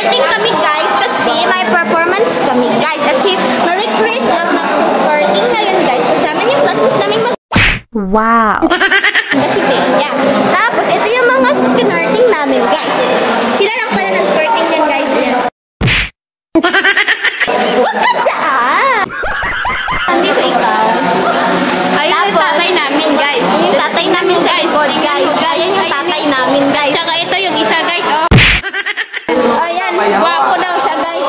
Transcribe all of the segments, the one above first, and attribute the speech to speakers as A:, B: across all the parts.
A: nag-skirting kami guys kasi may performance kami guys. Kasi Marie Chris ang nagsuskirting ngayon guys. Kasama yung classmate namin
B: wow!
A: Kasi Bella. Tapos ito yung mga skirting namin guys. Sila lang pala nag-skirting din guys. Huwag ka dyan! Andito ikaw.
C: Ayun yung tatay namin, guys.
A: Yung tatay namin sa likod, guys. Ayan yung tatay namin, guys.
C: Tsaka ito yung isa, guys. Oh.
A: Ayan.
C: Guwapo daw siya, guys.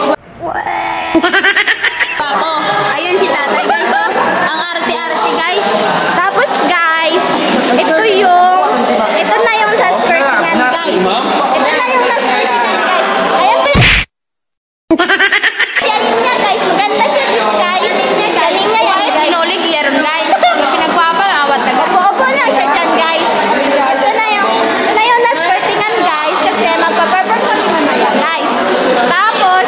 C: Guwapo. Ayun si tatay, guys. Oh. Ang arte-arte, guys.
A: Tapos, guys, ito na yung sa skirtingan, guys. Ito na yung sa skirtingan, guys. Ayan pala. Galing niya, guys. Maganda siya, guys. Galing niya yan, guys.
C: Pinulig yeron, guys. Yung pinagpapalawat na, guys.
A: Opo lang siya dyan, guys. Ito na yung na-skirtingan, guys. Kasi magpa-perform kami mamaya, guys. Tapos,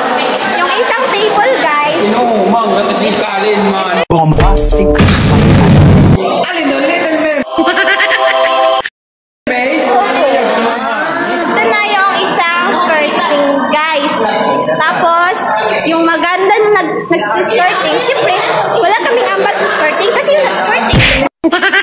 A: yung isang table, guys.
D: Inuumang na si Kalin, man.
E: Bombastic.
D: Alin doon, little man.
A: Ito na yung isang skirting, guys. Tapos, yung maganda na nag-skirting, syempre, wala kaming ambag sa skirting kasi yung nag-skirting.